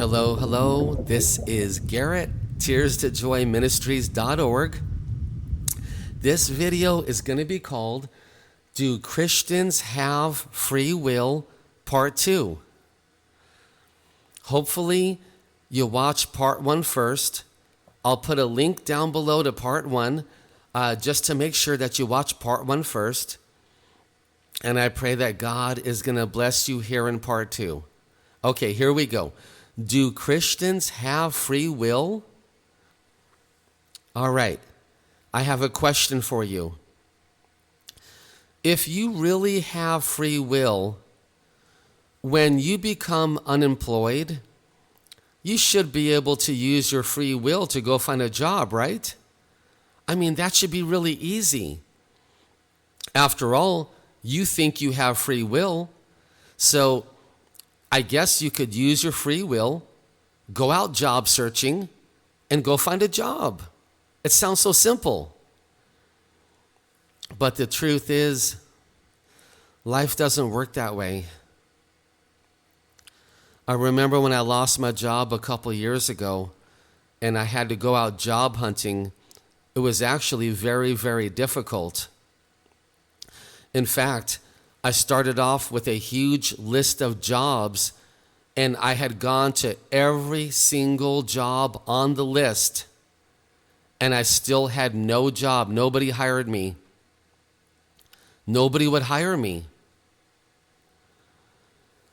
Hello, hello. This is Garrett, tears2joyministries.org. This video is going to be called, Do Christians Have Free Will? Part 2. Hopefully, you watch Part 1 first. I'll put a link down below to Part 1 just to make sure that you watch Part 1 first. And I pray that God is going to bless you here in Part 2. Okay, here we go. Do Christians have free will? All right, I have a question for you. If you really have free will, when you become unemployed, you should be able to use your free will to go find a job, right? I mean, that should be really easy. After all, you think you have free will, so I guess you could use your free will, go out job searching, and go find a job. It sounds so simple. But the truth is, life doesn't work that way. I remember when I lost my job a couple years ago, and I had to go out job hunting. It was actually very, very difficult. In fact, I started off with a huge list of jobs, and I had gone to every single job on the list, and I still had no job. Nobody hired me. Nobody would hire me.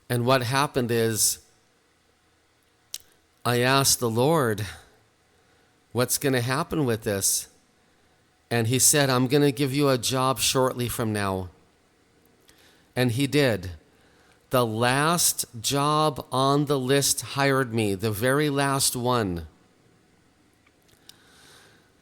And what happened is, I asked the Lord, what's going to happen with this? And He said, I'm going to give you a job shortly from now. And He did. The last job on the list hired me, the very last one.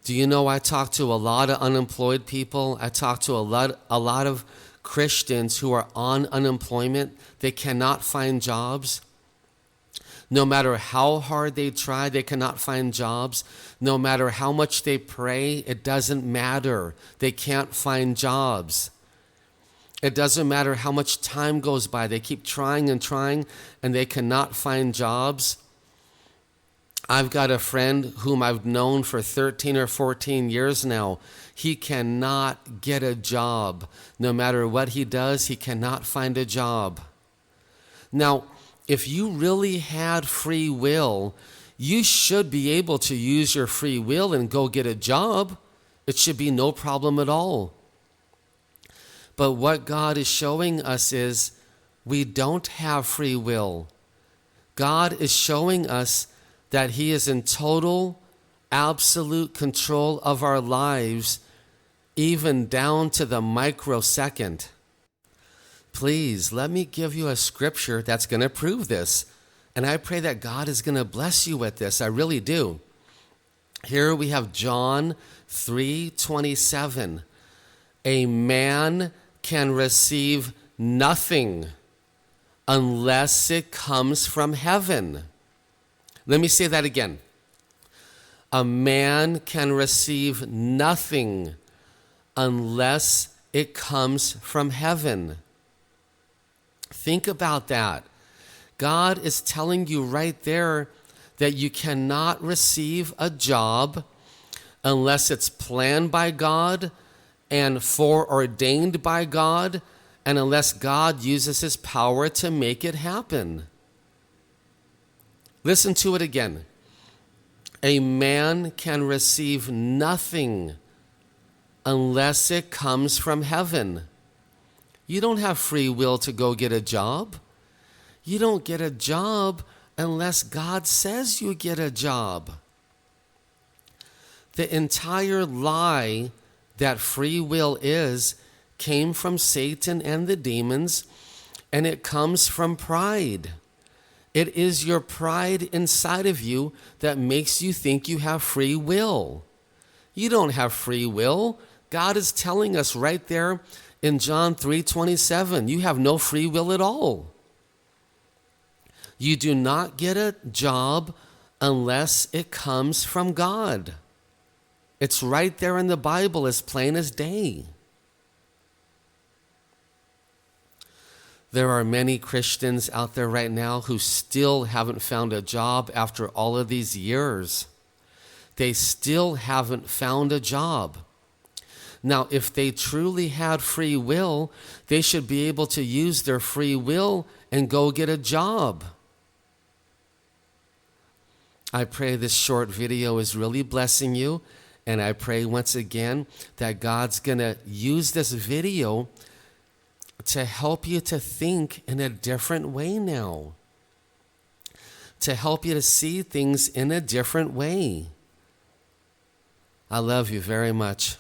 Do you know, I talk to a lot of unemployed people. I talk to a lot of Christians who are on unemployment. They cannot find jobs. No matter how hard they try, they cannot find jobs. No matter how much they pray, it doesn't matter. They can't find jobs. It doesn't matter how much time goes by. They keep trying and trying, and they cannot find jobs. I've got a friend whom I've known for 13 or 14 years now. He cannot get a job. No matter what he does, he cannot find a job. Now, if you really had free will, you should be able to use your free will and go get a job. It should be no problem at all. But what God is showing us is we don't have free will. God is showing us that He is in total, absolute control of our lives, even down to the microsecond. Please, let me give you a scripture that's going to prove this. And I pray that God is going to bless you with this. I really do. Here we have John 3:27. A man can receive nothing unless it comes from heaven. Let me say that again. A man can receive nothing unless it comes from heaven. Think about that. God is telling you right there that you cannot receive a job unless it's planned by God and foreordained by God, and unless God uses His power to make it happen. Listen to it again. A man can receive nothing unless it comes from heaven. You don't have free will to go get a job. You don't get a job unless God says you get a job. The entire lie that free will is came from Satan and the demons, and it comes from pride. It is your pride inside of you that makes you think you have free will. You don't have free will. God is telling us right there in John 3:27, you have no free will at all. You do not get a job unless it comes from God. It's right there in the Bible, as plain as day. There are many Christians out there right now who still haven't found a job after all of these years. They still haven't found a job. Now, if they truly had free will, they should be able to use their free will and go get a job. I pray this short video is really blessing you, and I pray once again that God's going to use this video to help you to think in a different way now, to help you to see things in a different way. I love you very much.